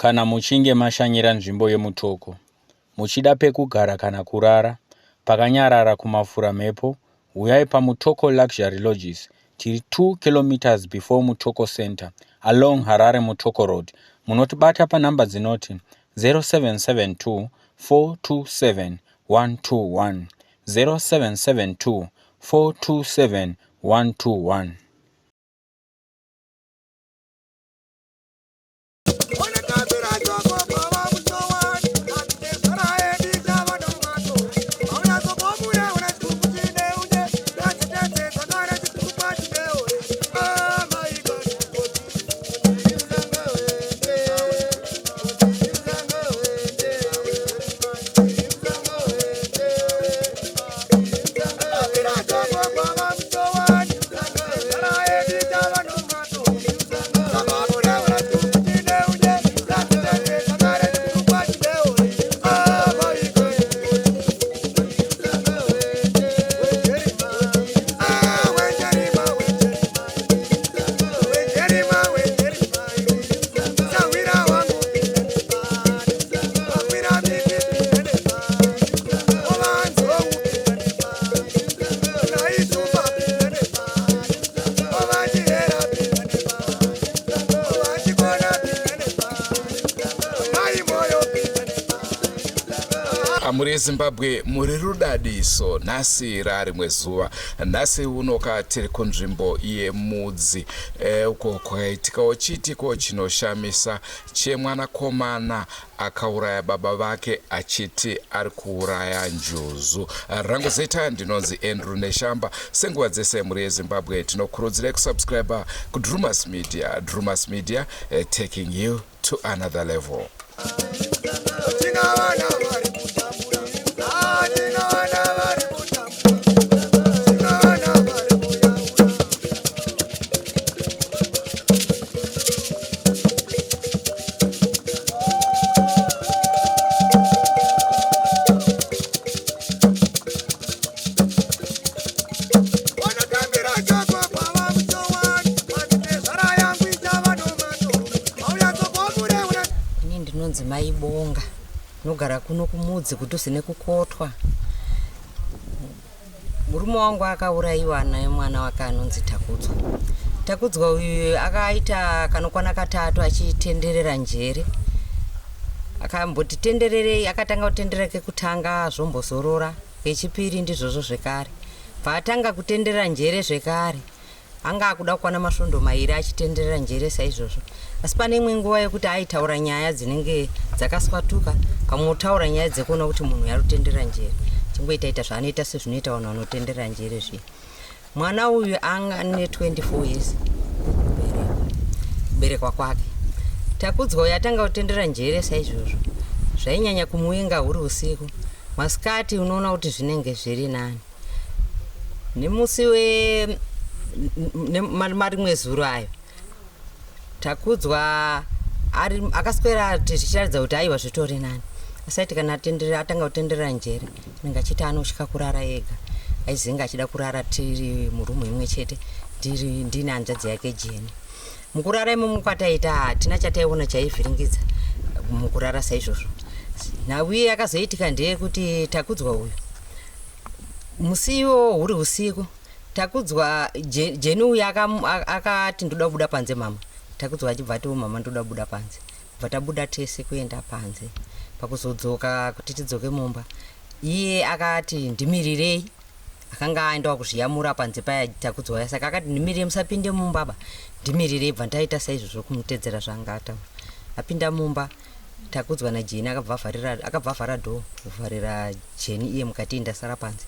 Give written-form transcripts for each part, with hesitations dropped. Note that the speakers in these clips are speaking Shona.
Kana muchinge mashanyira nzvimbo yemutoko, muchida pekugara kana kurara, pakanyarara kumafura mhepo, uyai paMutoko Luxury Lodges. Tiri 2 km before Mutoko Center, along Harare Mutoko Road. Munotibata panhamba dzinoti 0772 427 121, 0772 427 121. Muri Zimbabwe muri rudadiso, nhasi rarimwe zuva, nhasi unoka tiri kunzvimbo yemudzi uko kwaitikawo chiitiko chinoshamisa chemwanakomana akauraya baba vake achiti ari kuuraya njuzu. Rangu zita ndinonzi Andrew Neshamba. Senguva dzese muri Zimbabwe tinokurudzirai kusubscribe kuDrumas Media. Drumas Media, taking you to another level. Maibonga nogara kuno kumudzi kudhuze nekukotwa. Murume wangu akaurayiwa naye mwana wake anonzi Takudzwa. Takudzwa uyu akaita kanokwana katatu achitenderera njere. Akamboti tenderere, akatanga kutenderera kekutanga zvombozorora, kechipiri ndizvozvo zvekare. Paatanga kutenderera njere zvekare, anga akuda kukwana masvondo mairi achitenderera njere saizvozvo. Asi pane imwe nguva yekuti aitaura nyaya dzinenge dzakaswatuka, kamotaura nyaya dzekuona kuti munhu yarutendera njere. Chingoita zvaanoita sezvinoita vanhu vanotendera njere zviya. Mwana uyu anga ane 24 years kuberekwa kwake. Takudzwa uyu atanga kutendera njere saizvozvo. Zvainyanya kumuinga huri usiku. Masikati unoona kuti zvinenge zviri nani. Nemusi marimwe zuro ayo, Takudzwa akaswera tichiratidza kuti aiwa zvitori nani. Asati kana atanga kutendera njere, ninga achiti anosvika kurara ega. Aizinga achida kurara tiri murumu imwe chete, ndine hanzvadzi yake Jeni. Mukurara imomo kwataita hatina chataiona chaivhiringidza mukurara saizvozvo. Nauye akazoitika ndeyekuti Takudzwa uyu musiwo huri usiku, Takudzwa Jeni uyu akati ndoda kubuda panze mama. Takudzwa achibva ati mama ndoda kubuda panze. Bva tabuda tese kuenda panze. Pakuzodzoka kuti tidzoke mumba, iye akati ndimirirei. Akanga aendawo kuzviyamura panze paya Takudzwa, saka akati ndimirirei musapinde mumba baba, ndimirirei. Bva ndaita saizvozvo kumutedzera zvanga ataura. Apinda mumba, Takudzwa naJeni akabva vhara dhoo kuvharira Jeni iye mukati, ndasara panze.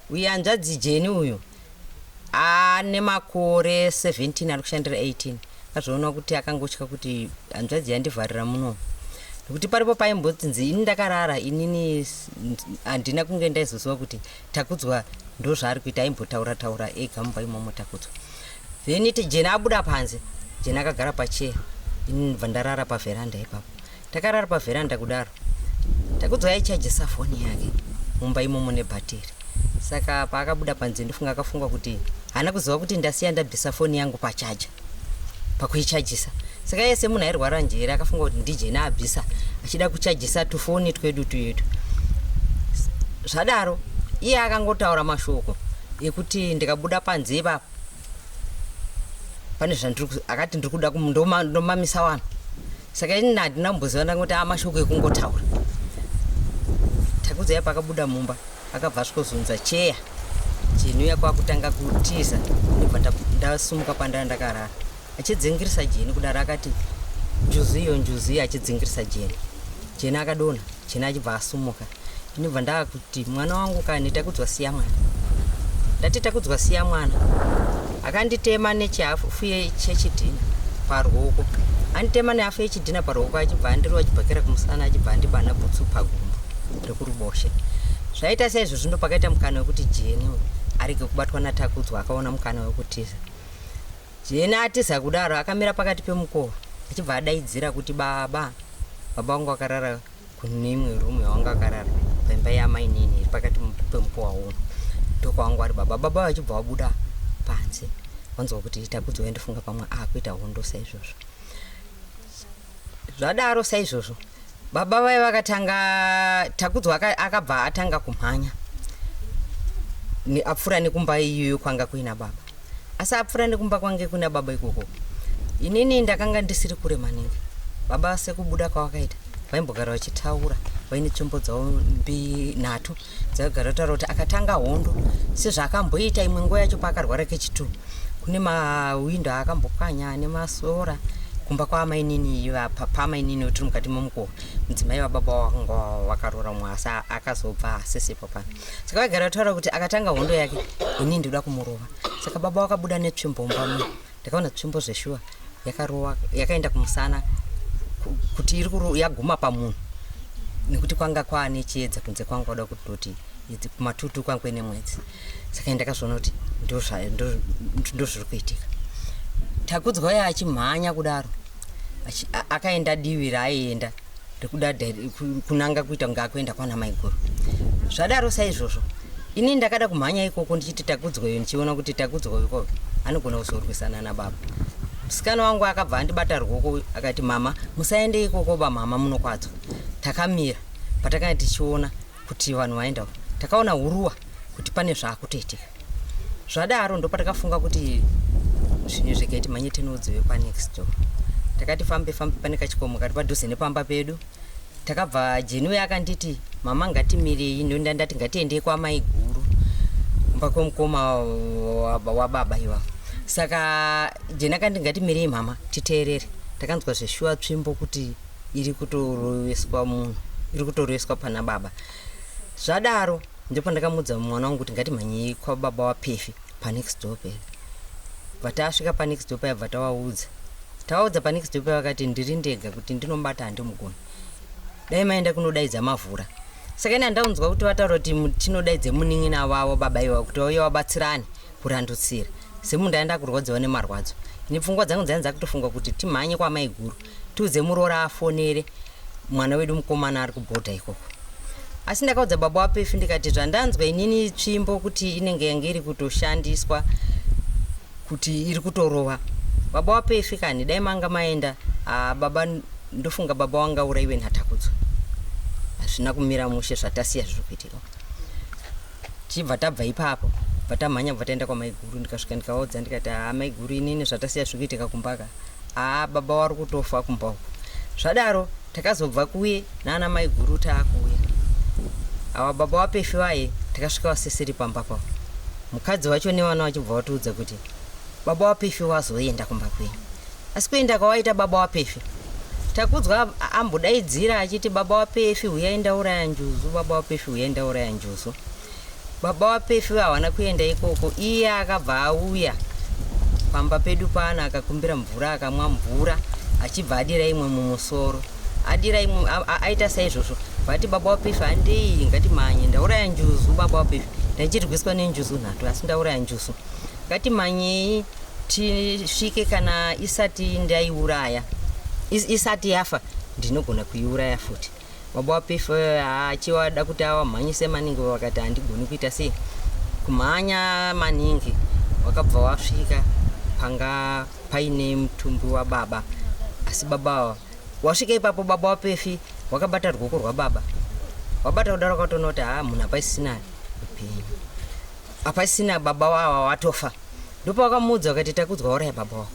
Uye hanzvadzi Jeni uyu ane makore 17 ari kushandira 18. Azvoona kuti akangotya kuti hanzvadzi yandivharira muno. Nokuti paripo paimbodzi ini ndakarara, inini handina kunge ndaizoziva kuti Takudzwa ndo zvaari kuita, aimbotaura ega mumba imomo Takudzwa. Then Jeni abuda panze, Jeni akagara pacheya, ini ndibva ndarara pavheranda ipapo. Takarara pavheranda kudaro, Takudzwa aichajisa foni yake mumba imomo nebhatiri. Saka paakabuda panze ndofunga akafunga kuti hana kuziva kuti ndasiya ndabvisa foni yangu pachaja pakuichajisa. saka yese munhu airwara njere akafunga kuti ndijeni abvisa achida kuchajisa tufoni twedu tuyedu. Zvadaro iye akangotaura mashoko ekuti ndikabuda panze ipapo pane akati ndiri kuda ndomamisa vanhu. Saka ini handina kumboziva kuti amashoko ekungotaura. Takudza ipapo akabuda mumba akabva asvikozunza cheya Jeni kwakutanga kutiza ndibva ndasumuka pandanga ndakarara. Achidzingirisa Jeni kudaro akati njuzu iyo achidzingirisa Jeni. Jeni akadonha, Jeni achibva asumuka. Ndibva ndakuti mwana wangu kani takudzwa siya mwana. Ndati takudzwa siya mwana. Akanditema nechafu chechidhina paruoko. Anditema neafu yechidhina paruoko achibva andirwa achibhakira kumusana achibva andibana bhutsu pagumbo rekuruboshe. Zvaita saizvozvo ndo pakaita mukana wekuti Jeni arege kubatwa natakudzwa akaona mukana wekutiza. Jeni atiza kudaro akamira pakati pemukova achibva adaidzira kuti baba vangu vakarara kuneimwe rumu yavanga akarara paimba yamainini iri pakati pemukova uno. Ndokwangu ari baba vachibva vabuda panze wanzwa kuti takudzwa ndifunga pamwe akuita hondo saizvozvo. Zvadaro saizvozvo baba vai vakatanga takudzwa akabva atanga kumhanya apfuura nekumba iyoyo kwanga kuina baba. Asi apfuura nekumba kwange kuna baba ikoko inini ndakanga ndisiri kure maningi. Baba sekubuda kwavakaita vaimbogara vachitaura vaine tsvimbo dzavo 2 dzagara taura kuti akatanga hondo sezvaakamboita imwe nguva yacho paakarwara kechitu kune mawindo akambopwanya nemasora kumba kwaamainini pamainini tiri mukati momukova mudzimai wababa wanga vakarora mwasi akazobva asesepo pano. Saka vagara taura kuti akatanga hondo yake ini ndinoda kumurova. Saka baba wakabuda netsvimbo mbamwe ndakaona tsvimbo zveshuwa yakarova yakaenda kumusana kuti iri yaguma pamunhu nekuti kwanga kwaane chiedza kunze kwanga kuda kuti idzi kumatutu kwangwe nemwedzi. Saka ndakazviona kuti ndo zviri kuitika. Takudzwa uye achimhanya kudaro akaenda divi raaienda rekuda kunanga kuita kunge akuenda kwana Maiguru. Zvadaro saizvozvo ini ndakada kumhanya ikoko ndichiti takudzwa iyo ndichiona kuti takudzwa ikoko anogona kuzorwisana nababa. Musikana wangu akabva andibata ruoko akati mama musaende ikoko mama munokwadzwa. Takamira patakanga tichiona kuti vanhu vaenda takaona huruwa kuti pane zvaakutoitika. Zvadaro ndo patakafunga kuti zvinhu zvikaiti manye tinodziwe panext door. Takati fambe pane kachikomo kari padhuze nepamba pedu. Takabva Jeni uye akanditi mama ngatimirei ndo ndati ngatiendei kwaMaiguru kumba kwemukoma wababa iwavo. Saka Jeni akandi ngatimirei mama titeerere. Takanzwa zveshuwa tsvimbo kuti iri kutoroveswa munhu iri kutoroveswa pana baba. Zvadaro ndipo ndakamudza mwana wangu kuti ngatimhanyei kwababa waPefi panext door pera. Vatasvika panext door paya taudza panext door paya vakati ndiri ndega kuti ndinobata handimugoni dai maenda kunodaidza mavhura. Saka ine handaunzwa kuti vataura kuti tinodaidze munin'ina wavo baba iwavo kuti vauye vabatsirane kurandutsira semunhu aenda kurwadziwa nemarwadzo. Ini pfungwa dzangu dzainza kutofunga kuti timhanye kwaMaiguru tiudze murora afonere mwana wedu mukomana ari kubhodha ikoko. Asi ndakaudza baba waPefi ndikati zvandanzwa inini tsvimbo kuti inenge yange iri kutoshandiswa kuti iri kutorova. Baba waPefi kani dai manga maenda baba ndofunga baba wanga uraiwe natakudzwa. Hazvina kumira mushe zvatasiya zviri kuitika. Chibva tabva ipapo vatamhanya vataenda kwaMaiguru ndikasvika ndikaudza ndikati Maiguru inini zvatasiya zviri kuitika kumbaka baba wari kutofa kumba uko. Zvadaro takazobva kuye nana Maiguru taakuuya. Ava baba waPefi vaye takasvika vaseseri pamba pavo. Mukadzi wacho nevana vachibva vatiudza kuti baba waPefi wazoenda kumba kwenyu. Asi kuenda kwawaita baba waPefi takudzwa ambodaidzira achiti baba waPefi uyaenda uraya njuzu baba waPefi uyaenda uraya njuzu. Baba waPefi havana kuenda ikoko. Iye akabva auya pamba pedu pano akakumbira mvura akamwa mvura achibva adira imwe mumusoro adira imwe aita saizvozvo vati baba waPefi handei ngatimhanye ndauraya njuzu baba waPefi ndachirwiswa nenjuzu nhatu asi ndauraya njuzu ngatimhanyei tisvike kana isati ndaiuraya isati yafa ndinogona kuiuraya futi. Baba waPefi achivada kuti avamhanyise maningi vakati handigoni kuita sei. Kumhanya maningi wakabva wasvika panga paine mutumbi wababa asi baba wasvika ipapo baba wapefi wakabata ruoko rwababa wabata kudaro wakatonoti munhu apaisina upenyu apaisina baba wavo watofa ndipo wakamuudza wakati Takudzwa wauraya baba wako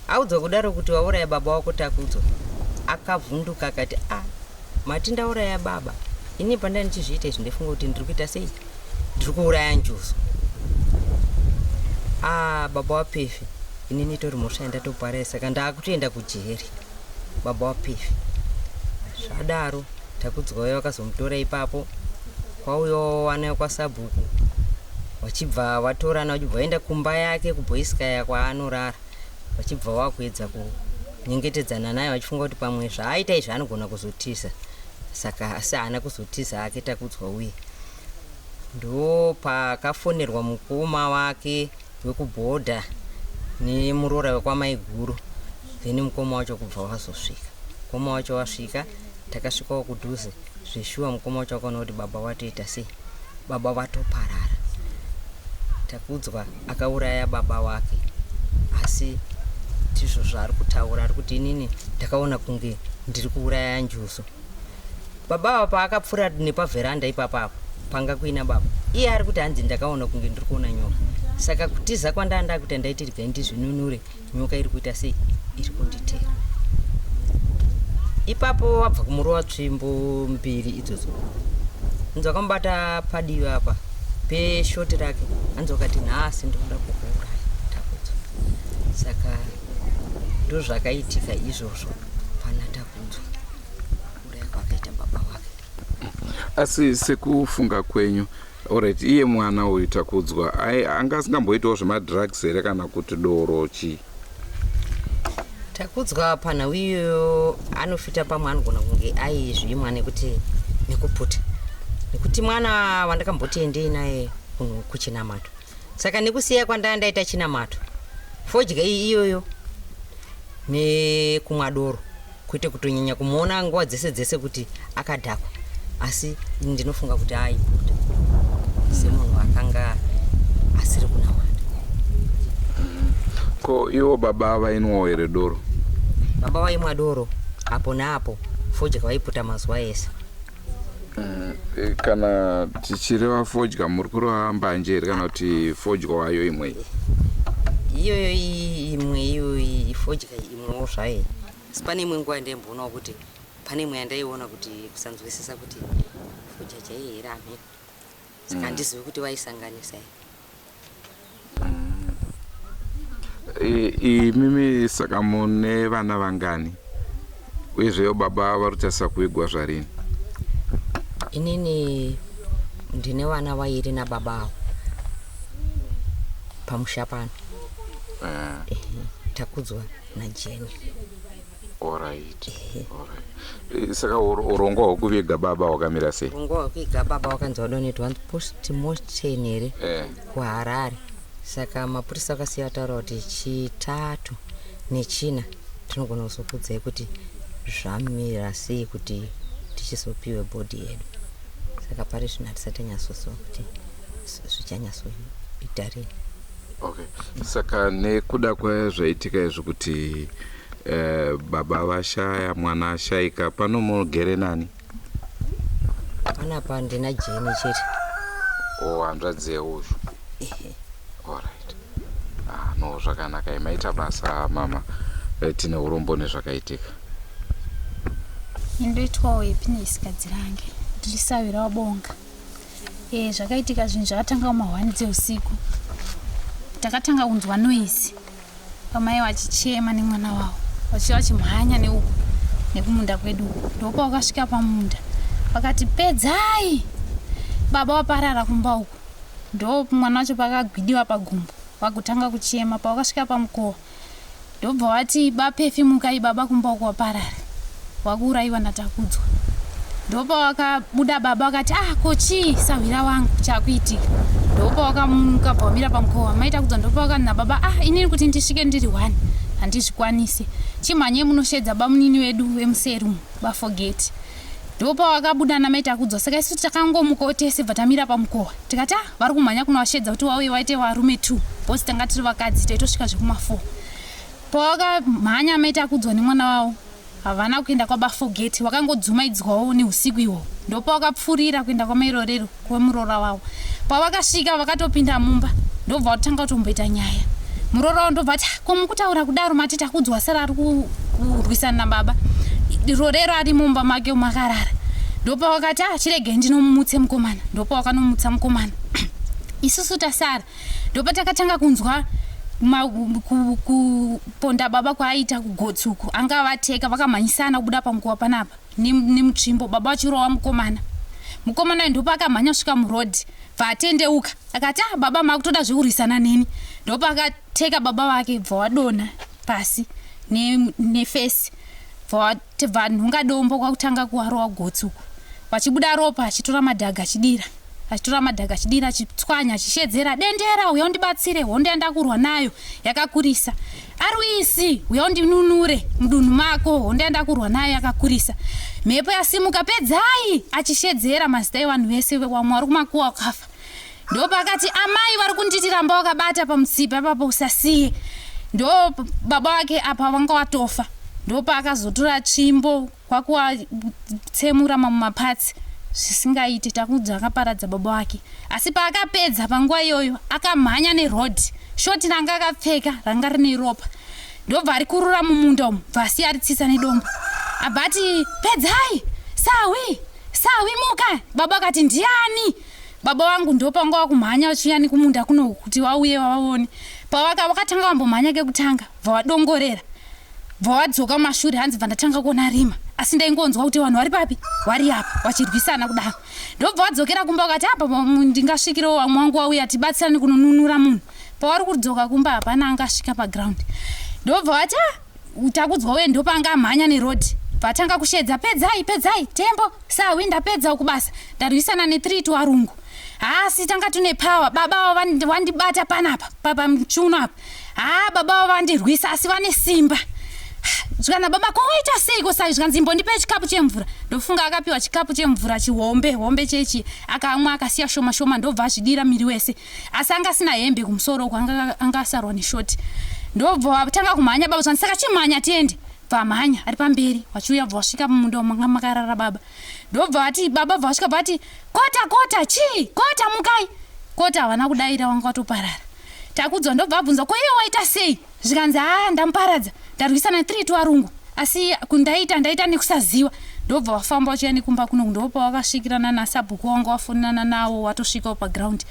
audzwa kudaro kuti wauraya baba wako Takudzwa akavhunduka akati mati ndauraya baba ini panda ndichizviita izvi ndifunga kuti ndiri kuita sei ndiri kuuraya njuso baba wapefi ini nitori mhosva yandatoparaya saka ndaakutoenda kujeri baba wapefi zvadaro Takudzwa wayo wakazomutora ipapo kwauyo wanayo kwaSabhuku wachibva watorana wachibva waenda kumba yake kuBoiskaya kwaanorara wachibva wakuedza kunyengetedzana naye wachifunga kuti pamwe zvaaita izvi anogona kuzotiza saka asi haana kuzotiza ake Takudzwa uye ndo pakafonerwa mukoma wake wekubhodha nemuroora wekwamaiguru then mukoma wacho kubva wazosvika mukoma wacho wasvika takasvikawo kudhuze zveshuwa mukoma wacho akaona kuti baba watoita sei baba watoparara Takudzwa akauraya baba wake asi tizvo zvaari kutaura ari kuti inini ndakaona kunge ndiri kuuraya njuso baba apa akapfuura nepavheranda ipapapo panga kuina baba iye ari kuti hanzi ndakaona kunge ndiri kuona nyoka saka kutiza kwandanda kuti ndaiti regai ndizvinunure nyoka iri kuita sei iri kunditera ipapo wabva kumurova tsvimbo mbiri idzodzo hanzi wakamubata padivi apa peshoti rake hanzi wakati nhasi ndinoda kukuuraya Takudzwa saka ndo zvakaitika izvozvo pana Takudzwa uraya kwakaita baba wake asi sekufunga kwenyu alright iye mwana uyu Takudzwa angasingamboitawo zvemadrugs here kana kuti doro chi Takudzwa panhau iyoyo anofita pamwe anogona kunge aizvimwa nekuputa nekuti mwana wandakambotiendei naye kuChinamato saka nekusiya kwandaita Chinamato fodya iyoyo nekumwa doro kuite kutonyanya kumuona nguva dzese kuti akadhakwa asi ndinofunga kuti aiputa semunhu akanga asiri kuna Mwari ko iwo baba vainwawo here doro baba vaimwa doro apo naapo fodya vaiputa mazuva ese kana tichireva fodya muri kureva mbanje here kana kuti fodya wayo imwe iyoyo imwe iyoyo fodya imwewo zvayo asi pane imwe nguva ndaimboonawo kuti pane imwe yandaiona kuti kusanzwisisa kuti fodya chaiyo here amheko saka handizivi kuti vaisanganisa imimi saka mune vana vangani uyezvewo baba vari kutarisa kuigwa zvarini inini ndine vana vairi nababa avo pamusha pano Takudzwa naJeni alright saka urongo hwekuviga baba hwakamira sei urongo hwekuviga baba hwakanzi wadonetwa postmortem here kuHarare saka mapurisa akasiya taura kuti chitatu nechina tinogona kuzokudzai kuti zvamira sei kuti tichizopiwe bhodhi yedu saka pari zvino hatisatanyatsoziva kuti zvichanyatsoita rini okay saka nekuda kwazvaitika izvi kuti baba vashaya mwana ashayika pano munogere nani panapa ndina Jeni chete hanzvadzi yeuzvo alright no zvakanaka maita basa mama tine urombo nezvakaitika indoitwawo happiness kadzirange ndirisavira wabonga zvakaitika zvinhu zvakatanga kuma1 dzeusiku takatanga kunzwa noise pamai vachichema nemwana wavo vachimhanya neuku nekumunda kwedu ndopa wakasvika pamunda vakati pedzai baba waparara kumba uku ndo mwana wacho pakagwidiwa pagumbo vakutanga kuchema pawakasvika pamukowa ndobva vati bapefimukai baba kumba uku waparara wakuuraiwa naTakudzwa ndopa wakabuda baba wakati kochi savira wangu chakuitika ndopa wakamuka pamira pamukowa maitakudzwa ndopa wakanina baba inini kuti ndisvike ndiri 1 handizvikwanisi chimhanye munoshedza bamunini wedu wemuserumu baforget ndopa wakabuda namaitakudzwa saka isu takangomukawo tese bva tamira pamukowa tikati vari kumhanya kunovashedza kuti wauye waite varume 2 bosi tanga tiri vakadzi taitosvika zvekuma4 pavakamhanya maita kudzwa nemwana wavo havana kuenda kwabafogeti vakangodzumaidzwawo neusiku ihwo ndopavakapfurira kuenda kwamairorero kwemurora wavo. Pavakasvika vakatopinda mumba ndobva vatanga kutomboita nyaya. Murora wavo ndobva ati komukutaura kudaro mati takudzwa sara ari kurwisana nababa rorero ari mumba make makarara. Ndopavakati chirege ndinomumutse mukomana. Ndopavakanomutsa mukomana isusu tasara ndopatakatanga kunzwa kuponda baba kwaaita kugotsuku anga vateka vakamhanyisana kubuda pamukuwa panapa nemutsvimbo baba vachirowa mukomana ndopa akamhanya kusvika murodhi bvaatendeuka akati baba makutoda zvekurwisana neni. Ndopa akateka baba vake bva vadona pasi nefesi bva nhungadombo kwakutanga kuwarowa gotsuku vachibuda ropa achitora madhaga achidira achitswanya achishedzera dendera uya undibatsire hondo yandakurwa nayo yakakurisa. Arwisi uya undinunure mudunhu mako hondo yandakurwa nayo yakakurisa. Mhepo yasimuka pedzai achishedzera mazita evanhu vese vamwe vari kumakuwa wakafa. Ndopa akati amai vari kunditiramba wakabata pamutsipa ipapo usasiye. Ndo baba wake apa vanga watofa. Ndopa akazotora tsvimbo kwakuwatsemura mamwe mapatsi zvisingaiti takudza akaparadza baba wake. Asi paakapedza panguva iyoyo akamhanya nerodhi shoti ranga akapfeka ranga rine ropa ndobva ari kurura mumunda umu bvasi aritsisa nedombo abati pedzai sawi muka. Baba akati ndiani? Baba wangu ndopanga wakumhanya vachiyani kumunda kuno kuti wauye wavaone. Pavakatanga vambomhanya kekutanga bvavadongorera bvavadzoka mashure hanzi bvandatanga kuona rima asi ndaingonzwa kuti vanhu vari papi vari apa vachirwisana kudaro. Ndobva vadzokera kumba vakati apa ndingasvikirawo vamwe wangu wauya tibatsirane kunonunura munhu. Pavari kudzoka kumba hapana angasvika paground. Ndobva vati takudzwa uye ndopanga amhanya nerodhi vatanga kushedza pedzai tembo sawi ndapedza ukubasa ndarwisana ne3 tuvarungu. Asi tanga tune power baba vandibata panapa papa mchuno apa baba vavo vandirwisa asi vane simba. Zvikana baba koita seiko sai zvikanzi mbondipe chikapu chemvura. Ndofunga akapiwa chikapu chemvura chihombe chechi akamwa akasiya shoma ndobva azvidira miri wese asi anga asina hembe kumusoro uko anga asarwa neshoti. Ndobva vatanga kumhanya baba saka chimhanya tiende bvamhanya ari pamberi vachiuya bvasvika mumunda manga makarara baba. Ndobva vati baba bvasvika bvati kota mukai kota havana kudaira wanga watoparara. Takudzwa ndobva abvunza ko iye waita sei zvikanzi ndamuparadza ndarwisana ne3 tuvarungu asi kundaita nekusaziva. Ndobva vafamba vachienda kumba kuno ndopa vakasvikirana nasabhuku wanga wafonana nawo watosvikawo paground.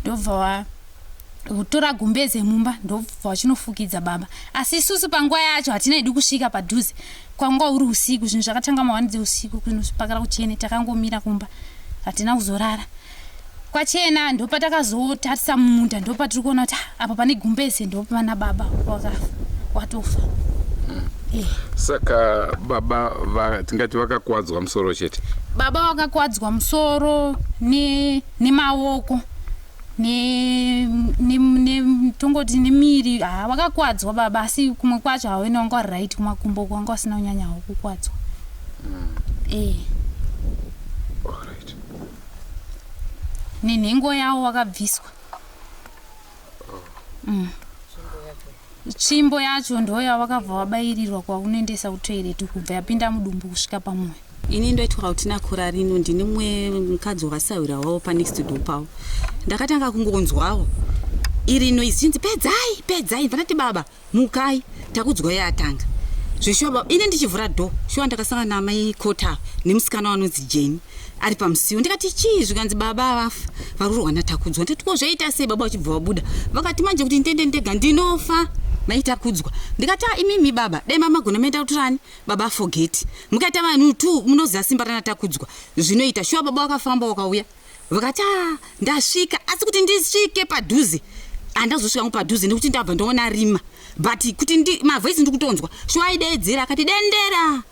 Ndobva kutora gumbeze mumba ndobva vachinofukidza baba. Asi isusu panguva yacho hatinaidi kusvika padhuze kwanga uri usiku zvinhu zvakatanga ma1 dzeusiku kunosvipakira kuchene takangomira kumba hatina kuzorara. Kwachena ndopa takazotarisa mumunda ndopa tiri kuona kuti apa pane gumbeze ndopa pana baba watofa. Saka baba tingati vakakwadzwa musoro chete. Baba vakakwadzwa musoro nemaoko tongoti nemiri vakakwadzwa baba asi kumwe kwacho havene wanga vari right kumakumbo kwanga wasina kunyanya hawo kukwadzwa. Nenhengo yavo wakabviswa. Tsvimbo yacho ndoya vakabva vabairirwa kwaunoendesa kutoilet kubva yapinda mudumbu kusvika pamwoyo. Ini ndoitwa kuti nakura rino ndine mumwe mukadzi wakasawirawo panext door pavo. Ndakatanga kungonzwawo iri noise chinzi pedzai vanati baba mukai takudzwa yatanga zveshuwa ine ndichivhura door shuwa ndakasangana namai kota nemusikana wanonzi Jeni ari pamusiwo ndikati chii zvikanzi baba vafa varurwa natakudzwa nditiko zvaita sei baba uchibva wabuda vakati manje kuti ndende ndega ndinofa maita kudzwa ndikati imimi baba dai mama gona menda kuturani baba forget mukati vanhu tu munoziva simba rana takudzwa zvinoita shuwa baba wakafamba wakauya vakati ndasvika asi kuti ndisvike padhuze andazosvika padhuze nekuti ndabva ndaona rima but kuti mavoice ndikutonzwa shuwa aideedzera akati dendera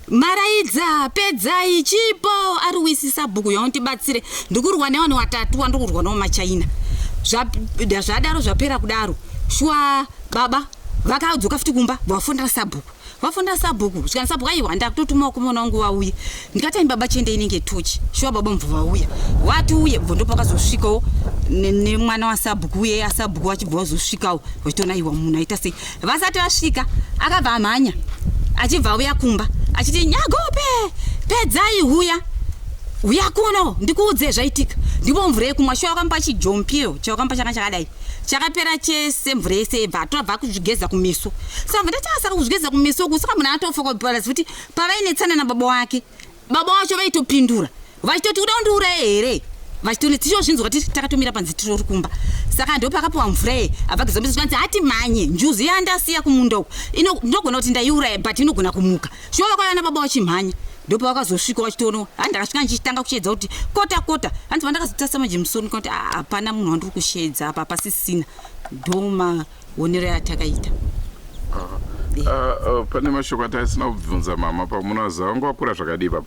maraidza pedzai chipo ari wisisa bhuku yauntibatsire ndikurwa nevanhu vatatu wandikurwa nawo machaina zvadaro zvapera kudaro shuwa baba vakadzoka futi kumba vafondera sabhuku wafunda sabhuku kana sabhuku aiwa ndakutotuma kumona wangu wauye ndikati baba chende inenge tochi shuwa baba mvua uya wati uye ndopo akazosvikawo nemwana wa sabhuku uye asabhuku achibva azosvikawo wachitona iwa munhu aita sei vasati vasvika akabva amhanya achibva uya kumba achiti Nyagope pedzai uya kuno ndikuudze zvaitika ndipo mvura yekumwa shuwa akamba chijompiyo chakamba chakadai chakapera chese mvura yese ibva tobva kuzvigeza kumeso saka ndachasaka kuzvigeza kumeso kusaka munhu atofoka bhalas kuti pavainetsana nababa wake baba wacho vaitopindura vachitoti uda undiuraye here vachitoni tichozvinzwa kuti takatomira panze tirori kumba saka ndo pakapiwa mvura ye abva kuzomisa kuti hati manye njuzi yandasiya kumunda uko ndogona kuti ndaiuraye but inogona kumuka shuwa vakauya baba wachimhanya ndopo vakazosvika vachitono handakasvika ndichitanga kushedza kuti kota hanzi vandakazotasa manje musoro kuti hapana munhu wandiri kushedza apa pasisina ndomaonero yatakaita. Pane mashoko atasina kubvunza mama pamunaza wangu wakura zvakadii baba?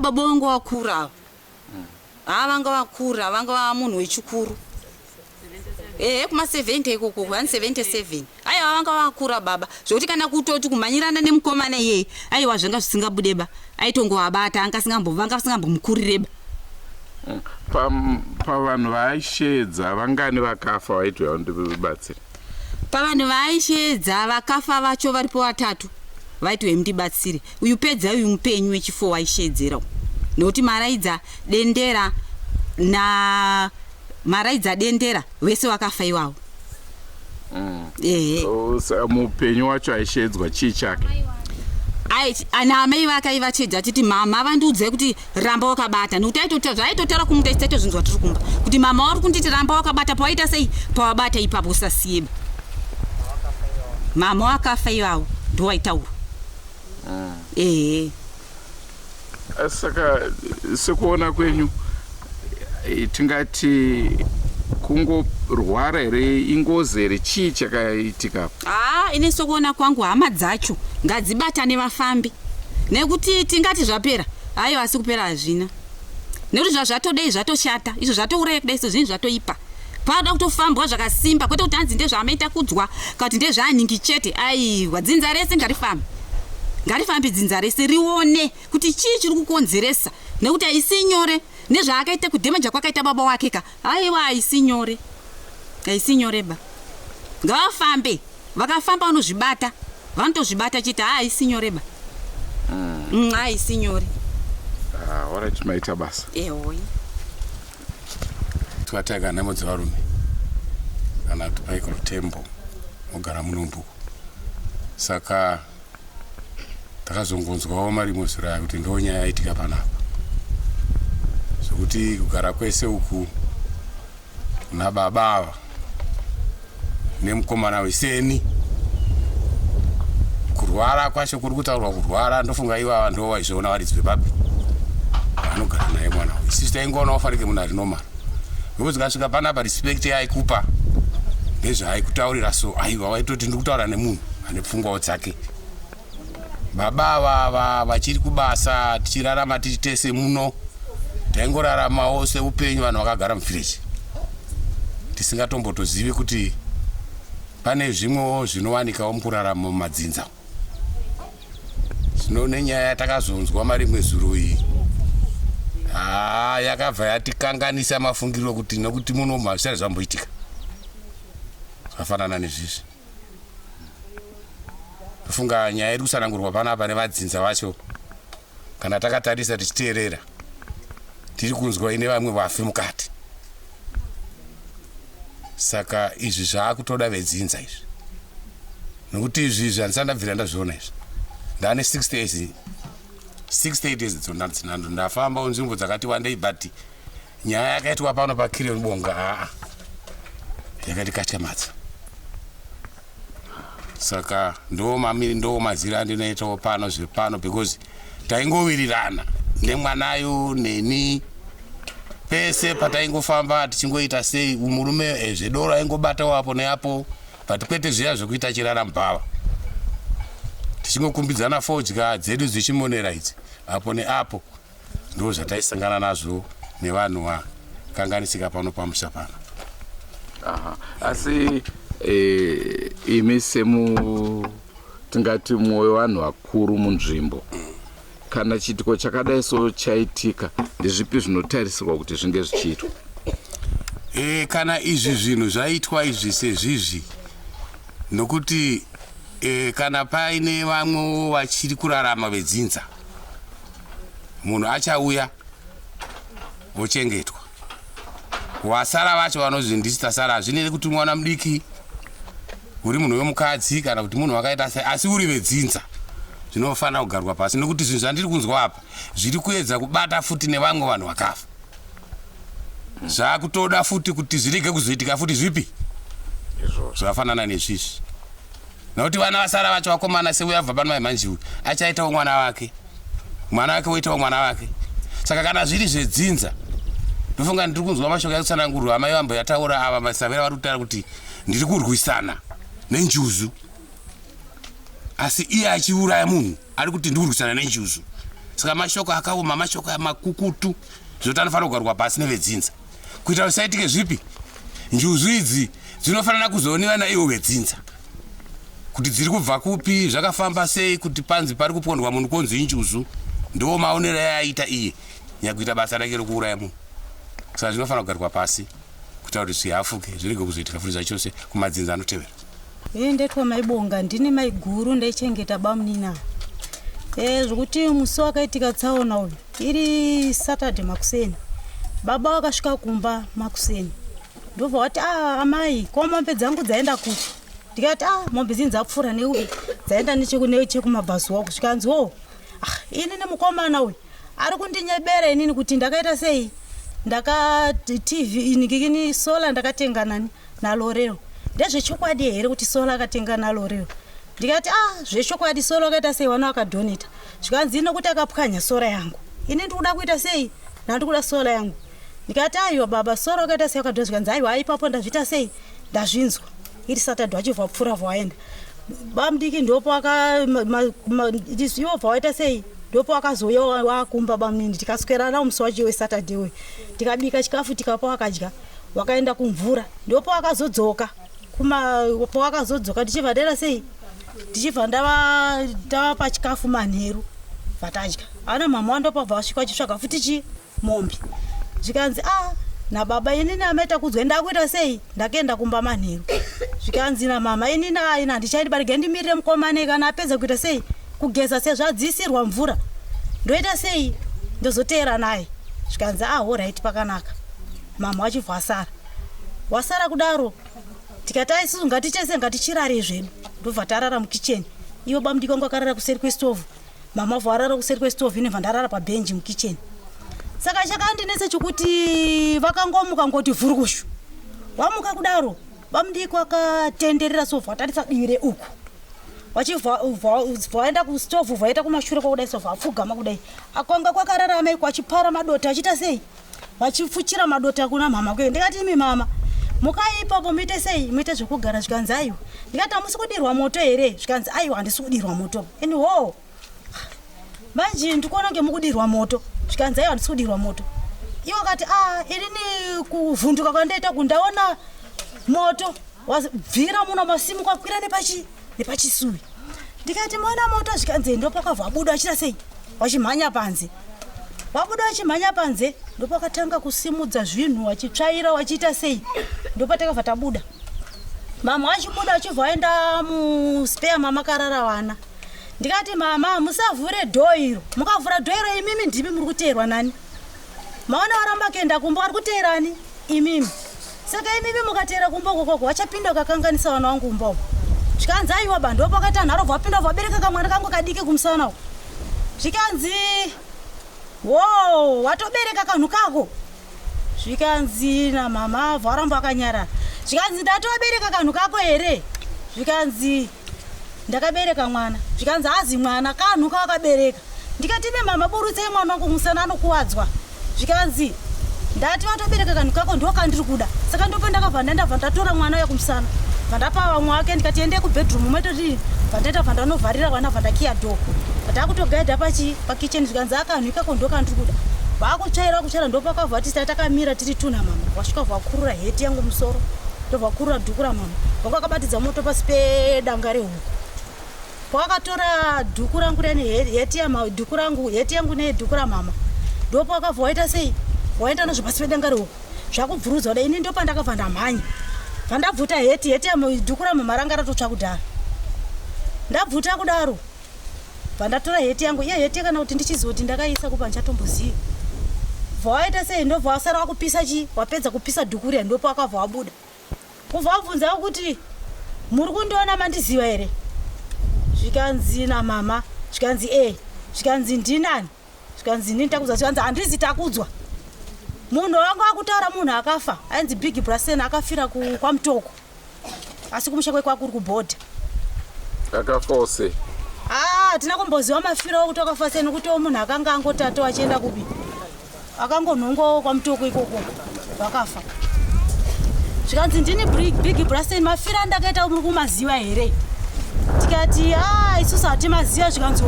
Baba wangu wakura vanga vakura vanga munhu wechikuru kuma 70 ikoko hani 77 aiwa vanga vakura baba zvokuti kana kutoti kumhanyirana nemukomana iyeye aiwa zvanga zvisingabudeba aitongovabata vanga vasingambomukurireba. Pavanhu vaishedza vangani vakafa vaitwa ndibatsira? Pavanhu vaishedza vakafa vacho varipo 3 vaitwa mundibatsire uyu pedza uyu mupenyu wechi4 waishedzera nokuti maraidza dendera vese vakafa iwawo. Mupenyu wacho aishedzwa chii chake? Ana amai vake aivachedza achiti mama vandiudze kuti ramba wakabata nokuti aitotara kumuta isitaitozvinzwa tiri kumba kuti mama wari kunditi ramba wakabata pawaita sei pawabata ipapo usasiyeba mama wakafa iwawo ndowaitaura. Saka sekuona kwenyu tingati kungorwara here ingozi here chii chakaitika? Ine sokuona kwangu hama dzacho ngadzibatane vafambi nekuti tingati zvapera aiwa asi kupera hazvina nekuti zvazvatodei zvatoshata izvo zvatouraya kudai so zvinhu zvatoipa panoda kutofambwa zvakasimba kwete kuti hanzi ndezvaamaita kudzwa kana kuti ndezvaanhingi chete aiwa dzinza rese ngarifambi dzinza rese rione kuti chii chiri kukonzeresa nekuti haisi nyore nezvaakaita kudhemeja kwakaita baba wake ka aiwa haisi nyore ba ngavafambe vakafamba vanozvibata vanotozvibata chiti haisi nyore ba haisi nyore. Alright maita basa ehoi twataka namodzi varume kana kuti paiko rutembo mogara munumbu saka takazongonzwawo marimosiro ayo kuti ndonyaya yaitika panapa zvokuti kugara kwese uku nababa ava nemukomana weseni kurwara kwacho kuri kutaurwa kurwara ndofunga ivava ndo waizviona varidzi vebabi vanogara naye mwana uyu sisi taingoona wafanike munhu ari nomara nokuti kasvika panapa respect yaikupa ngezvaaikutaurira so aiwa waitoti ndiri kutaura nemunhu ane pfungwawo dzake. Baba ava vachiri kubasa tichirarama tichitese muno taingoraramawo seupenyu vanhu vakagara muvhireji tisingatombotozivi kuti pane zvimwewo zvinowanikawo mukurarama mumadzinza. Zvino nenyaya yatakazonzwa marimwe zuro iyi yakabva yatikanganisa mafungiro kuti nokuti muno mazvisari zvamboitika zvafanana nezvizvi. Funga nyaya yedu kusanangurwa panapa nevadzinza vacho kana takatarisa tichiteerera tiri kunzwa ine vamwe vafi mukati. Saka izvi zvaakutoda vedzinza izvi nokuti izvi zvandisandabvira ndazviona izvi ndane 68 years dzonanzinando ndafamba nzvimbo dzakati wandei but nyaya yakaitwa pano paKirion Bonga yakati katyamadza. Saka ndo mazira andinoitawo pano zvepano because taingowirirana nemwanayo neni pese pataingofamba tichingoita sei murume zvedoro aingobatawo apo neapo but kwete zviya zvekuita chirara mbava tichingokumbidzana fodya dzedu dzichimonera idzi apo neapo ndo zvataisangana nazvo nevanhu vakanganisika pano pamusha pano. Asi imi tingati mwoyo wanhu wakuru munzvimbo. Kana chitiko chakadai so chaitika, ndezvipi zvinotarisirwa kuti zvinge zvichiitwa? Kana izvi zvinhu zvaitwa izvi sezvizvi, nokuti kana paine vamwe vachiri kurarama vedzinza, munhu achauya vochengetwa. Wasara vacho vanozvi ndisi tasara, hazvinei kuti mwana mudiki uri munhu wemukadzi kana kuti munhu wakaita sei, asi uri vedzinza, zvinofanira kugarwa pasi, nokuti zvinhu zvandiri kunzwa apa zviri kuedza kubata futi nevamwe vanhu vakafa. Zvakutoda futi kuti zvirege kuzoitika futi zvipi zvakafanana nezvizvi, nokuti vana vasara vacho vakomana seuya bva pano Maimanjiwe achaitawo mwana wake, mwana wake woitawo mwana wake. Saka kana zviri zvedzinza, ndofunga ndiri kunzwa mashoko ekutsanangurwa amai vambo yataura ava masavera vari kutaura kuti ndiri kurwisana nenjuzu, asi iye achiuraya munhu ari kuti ndiri kurwisana nenjuzu. Saka mashoko akaoma, mashoko makukutu, zvoti anofanira kugarwa pasi nevedzinza kuita usaitike zvipi. Njuzu idzi dzinofanira kuzooniwa naivo vedzinza kuti dziri kubva kupi, zvakafamba sei, kuti panzi pari kupondwa munhu konzi injuzu. Ndo maonero ayaita iye nyakuita basa rake rokuuraya munhu. Saka zvinofanira kugarwa pasi kuita kuti zvihafuke, zvirege kuzoitika futi zvachose kumadzinza anotevera. Ndetwa Maibonga, ndini maiguru ndaichengeta bamunina. Zvokuti musi wakaitika tsaona uyu iri Saturday makuseni, baba wakasvika kumba makuseni, ndobva wati amai, ko mombe dzangu dzaenda kuti? Ndikati mombe dzini dzapfuura neuye dzaenda nechekumabhazuwa kusvika nziwo. Ini nemukomana uyu ari kundinyebera inini kuti ndakaita sei, ndaka TV inikini sola ndakatenga nani nalorero. Ndezvechokwadi here kuti sola akatenga nalorero? Ndikati zvechokwadi sola akaita sei, wana wakadoneta. Zvikanzi nokuti akapwanya sola yangu. Ini ndikuda kuita sei? Ndikuda sola yangu. Ndikati aiwa baba, sola akaita sei akadoneta. Zvikanzi aiwa ipapo ndazvita sei? Ndazvinzwa. Iri Saturday achibva pfuura vaenda. Bamudiki ndopo iwo vaita sei? Ndopo akazoya wakumba bamunini, tikaswera nawo musi wacho weSaturday we. Tikabika chikafu tikapa akadya, wakaenda kumvura. Ndopo akazodzoka. Po akazodzoka tichibva dera sei? Tichibva ndava pachikafu manheru vatadya. Ana mama wandopa vasvika chitsvaga futi mombe. Zvikanzi nababa inini amaita kudzwa ndakuita sei? Ndakaenda kumba manheru. Zvikanzi namama inini aina ndichaidi barige ndimirire mukomane kana apedza kuita sei? Kugeza sezvadzisirwa mvura. Ndoita sei? Ndozotera naye. Zvikanzi alright pakanaka. Mama wachibva asara. Wasara kudaro. Tikati isusu ngatichese ngatichirare zvedu. Ndobva tarara mukicheni. Iwo bamudiki wangu akarara kuseri kwesitovu. Mama varara kuseri kwesitovu, ine ndarara pabhenji mukicheni. Saka chakandinese chokuti vakangomuka ngoti vhurukushu. Wamuka kudaro, bamudiki akatenderera sofa atarisa dire uku. Vaenda kustovu, vaita kumashure kwakudai sofa apfugama kudai. Akwanga kwakarara amai kwachipara madota achita sei? Vachifuchira madota kuna mama kwe. Ndikati imi mama, mukaipapo muite sei? Muite zvekugara. Zvikanzi aiwa. Ndikati hamusi kudirwa moto here? Zvikanzi aiwa, handisi kudirwa moto. Eni ho. Manje ndikuona ngemukudirwa moto. Zvikanzi aiwa, handisi kudirwa moto. Iwo kati irini kuvhunduka kwandaita kundaona moto wabvira muna masimu kwakwira nepachisuvi. Ndikati mwana moto. Zvikanzi ndopo akabva abuda achita sei? Wachimhanya panze. Wabuda achimhanya panze, ndopo akatanga kusimudza zvinhu wachitsvaira wachiita sei? Ndopo takabva tabuda. Mama achibuda achibva aenda muspare mama karara wana. Ndikati mama, musavhure dhoiro. Mukavhura dhoiro imimi ndimi muri kuteerwa nani? Maona waramba kuenda kumba ari kuteerani? Imimi. Saka imimi mukateera kumba kokoko wachapinda ukakanganisa wana wangu kumba. Zvikanzi aiwa bando ndopo akati anharo vapinda vabereka kamwana kangu kadiki kumusana. Zvikanzi watobereka kanhu kako. Zvikanzi na mama varamba akanyarara. Zvikanzi ndatobereka kanhu kako here? Zvikanzi ndakabereka mwana. Zvikanzi hazi mwana kanhu kaakabereka. Ndikati ne mama burutsei mwana wangu musana anokuwadzwa. Zvikanzi ndati watobereka kanhu kako ndo kandiri kuda. Saka ndopo ndakabva ndatora mwana uya kumusana. Vandapa vamwe wake ndikati ende kubedroom metoti vandaita vandanovharira vana vandakiya dho. Vatakutogaidha pakitchen. Zvikanzi akanhu ikako ndo kandiri kuda. Vakutsvaira ndopo akabva tisa takamira tiri tuna mama. Wasvika vakurura heti yangu musoro. Ndobva kurura dhuku ramama. Vanga akabatidza moto pasi pedanga rehuku. pawakatora dhuku rangu heti yangu nedhuku ramama ndopo wakabva waita sei waenda nazvo pasi pedenga reuko zvakubvurudza kudai ini ndopa ndakabva ndamhanya vandabvuta heti dhuku ramama ranga ratotsva kudhara ndabvuta kudaro vandatora heti yangu iya heti kana kuti ndichizoti ndakaisa kupa ndichatomboziva vawaita sei ndobva wasara wakupisa wapedza kupisa dhuku riya ndopo wakabva wabuda kubva wabvunza kuti muri kundiona mandiziva here zvikanzi namama zvikanzi zvikanzi ndinani zvikanzi ndini takudzwa zvikanzi handizi takudzwa munhu wangu akutaura munhu akafa ainzi Big Brassen akafira kwaMutoko asi kumusha kwake kuri kubhodha akafose tina kumboziva mafiro okuti akafa sei nokuti munhu akanga angotato achienda kupi akangonhongo kwaMutoko ikoko wakafa zvikanzi ndini Big Brassen mafiro andakaita muri kumaziva here tikati isusu hatimaziva zvikanzi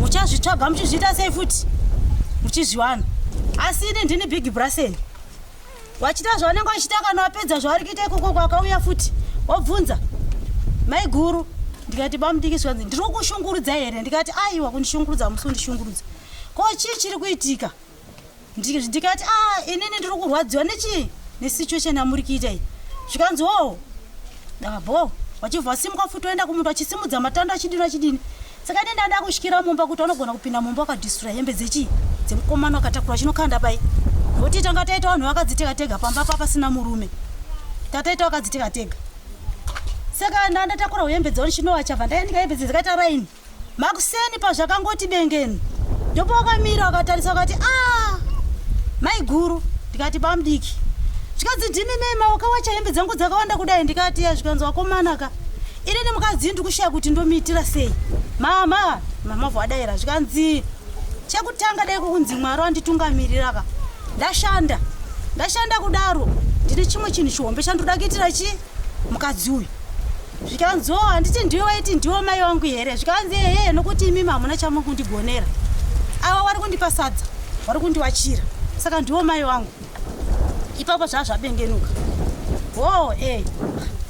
muchazvitsvaga muchizviita sei futi muchizviwana asi ini ndini Big Brassen wachita zvavanenge wachita kana wapedza zvavari kuita ikoko kwakauya futi wabvunza mai guru ndikati bamudiki zvikanzi ndiri kushungurudza here ndikati aiwa kundishungurudza musi kundishungurudza ko chii chiri kuitika ndikati inini ndiri kurwadziwa nesituation yamuri kuita iyi zvikanzi ndakabho wachibva wasimuka futi oenda kumunhu wachisimudza matando achidini saka ine ndanda kusvikira mumba kuti vanogona kupinda mumba wakadhistura hembe dzemukomana wakatakura chinokanda pai nokuti tanga taita vanhu vakadziteka tega pamba pasina murume tataita vakadziteka tega saka ndandatakura hembe dzavo chinowa chabva ndaendika hembe dzakaita raini makuseni pazvakangoti bengeni ndopo wakamira wakatarisa wakati mai guru ndikati bamudiki zvikanzi ndimi mema wakawacha hembe dzangu dzakawanda kudai ndikati zvikanzi wakomanaka inini mukadzi ndikushaya kuti ndomiitira sei mama vadaira zvikanzi chekutanga dai kunzi Mwari wanditungamirira ndashanda kudaro ndine chimwe chinhu chihombe chandoda kuitira mukadzi uyu zvikanzi handiti ndiwe waiti ndiwo mai wangu here zvikanzi nokuti imi hamuna chamukundigonera ava wari kundipa sadza wari kundiwachira saka ndiwo mai wangu ipapo zvabengenuka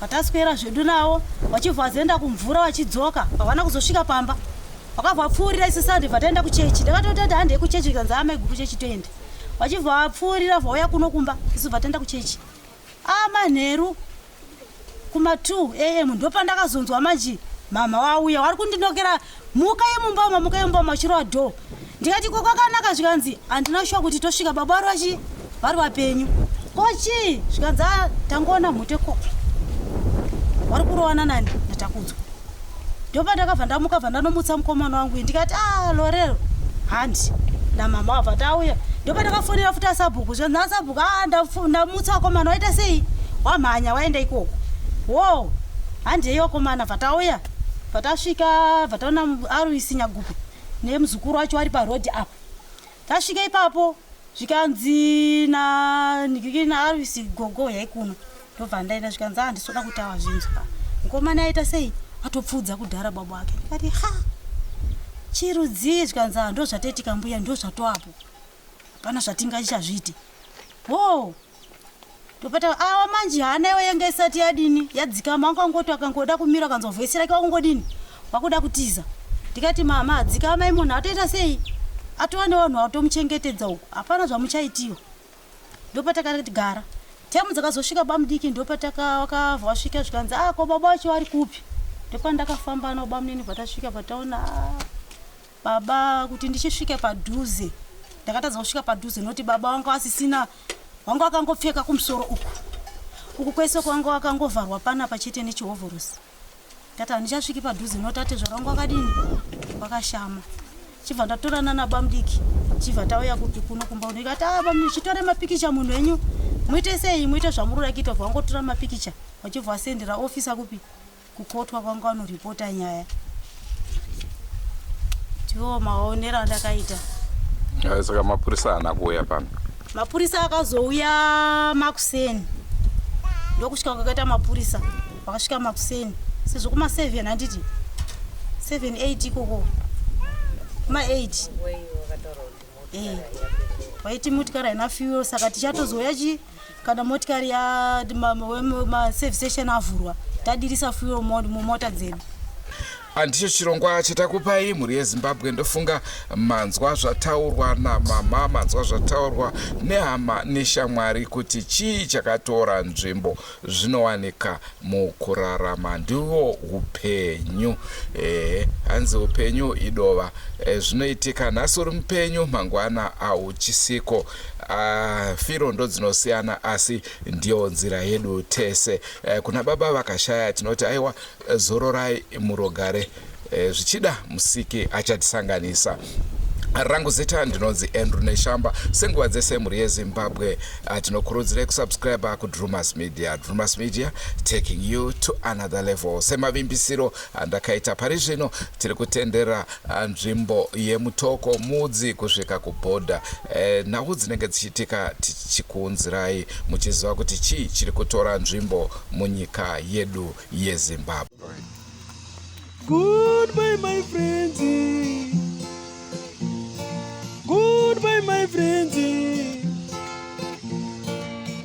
vataswera zvedu nawo wachibva wazoenda kumvura wachidzoka havana kuzosvika pamba wakabva wapfuurira isisa ndibva taenda kuchechi ndakatoti handei kuchechi kanzi amaigu kuchechi toenda wachibva wapfuurira vauya kuno kumba isu bva taenda kuchechi manheru kuma2 am ndopandakazonzwa manje mama wauya wari kundinokera muka yemumbama chirova dhoo ndikati kwakanaka zvikanzi handina shuwa kuti tosvika baba vari vapenyu kochi zvikanzi tangoona mhuteko wari kurowana nani ndatakudzwa ndopa ndakabva ndamuka bva ndanomutsa mukomana wangu ndikati lorero handi namama wabva tauya ndopa ndakafonera futi asabhuku zvikanzi asabhuku ndamutsa wakomana waita sei wamhanya waenda ikoko handei wakomana bva tauya bva tasvika bva taona Arwisi Nyagupi nemuzukuru wacho wari parodhi apo tasvika ipapo zvikanzi na Arwisi gogo yaikuno ndobva ndaenda zvikanzi handisoda kutaura zvinzwa mukomana aita sei atopfudza kudhara baba wake ndikati chirudzi zvikanzi ndo zvataitika mbuya ndo zvatoapo hapana zvatingachazviti ndopata awa manje hana iwe yanga isati yadini yadzikama angangoti akangoda kumira akanzwa vhoisi rake wakungodini wakuda kutiza ndikati mama adzikama imunhu atoita sei atova nevanhu vatomuchengetedza uko hapana zvamuchaitiwa ndopatakati gara temu dzakazosvika bamudiki ndopatavakabva vasvika zvikanzi ko baba wacho vari kupi ndopa ndakafamba nao bamunini bvatasvika bvataona baba kuti ndichisvika padhuze ndakatadza kusvika padhuze nokuti baba wanga asisina wanga akangopfeka kumusoro uku kwese kwanga akangovharwa panapa chete nechihovhorosi ndati handichasviki padhuze nokuti ate zvakangu akadini wakashama chibva ndatorana nabamudiki chibva tauya kuti kuno kumba ndikati bamudiki chitore mapikicha munhu wenyu muite sei muite zvamurura kuita bva wangotora mapikicha wachibva wasendera ofisa kupi kukotwa kwanga vanoripota nyaya ndiwo maonero andakaita saka mapurisa haana kuuya pano mapurisa akazouya makuseni ndokusvika kwakaita mapurisa vakasvika makuseni sezvo kuma7 handiti 7-8 ikoko kuma8 waiti motikari haina fuel saka tichatozoya kana motikari maservice station avhurwa tadirisa fuel mumota dzedu Andicho chirongwa chitakupai mhuri yeZimbabwe. Ndofunga manzwa zvataurwa namama, manzwa zvataurwa nehama neshamwari kuti chii chakatora nzvimbo zvinowanika mukurarama ndiwo upenyu. Hanzi upenyu idova. Zvinoitika nhasi uri mupenyu mangwana auchisiko. Firo ndo dzinosiyana asi ndiyo nzira yedu tese. Kuna baba vakashaya tinoti aiwa zororai murogare, zvichida musiki achatisanganisa. Rangu zita ndinonzi Andrew Neshamba. Senguva dzese mhuri yeZimbabwe tinokurudzirai kusubscribe kuDrumas Media. Drumas Media taking you to another level. Semavimbisiro andakaita pari zvino tiri kutendera nzvimbo yemutoko mudzi kusvika kubhodha. Nhau dzinenge dzichiitika tichikuunzirai muchiziva kuti chii chiri kutora nzvimbo munyika yedu yeZimbabwe. Goodbye my friends. Goodbye my friends.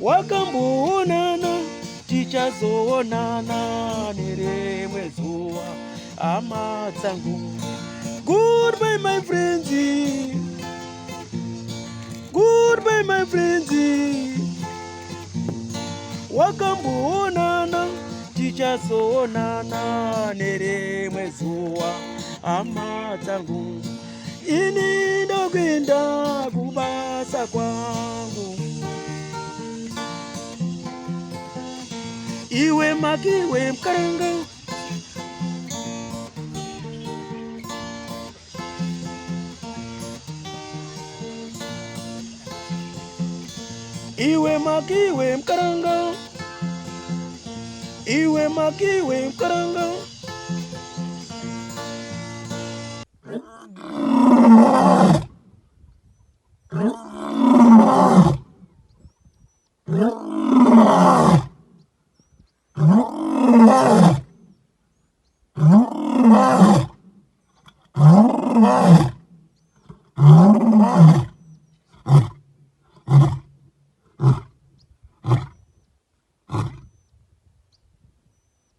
Wakamboonana tichazoonana nerimwe zuva hama dzangu. Goodbye my friends. Goodbye my friends. Wakamboonana tichazoonana nerimwe zuva hama dzangu. Ini ndokwenda kubasa kwangu. Iwe makiwe mkaranga. Iwe makiwe mkaranga. Iwe makiwe mkaranga.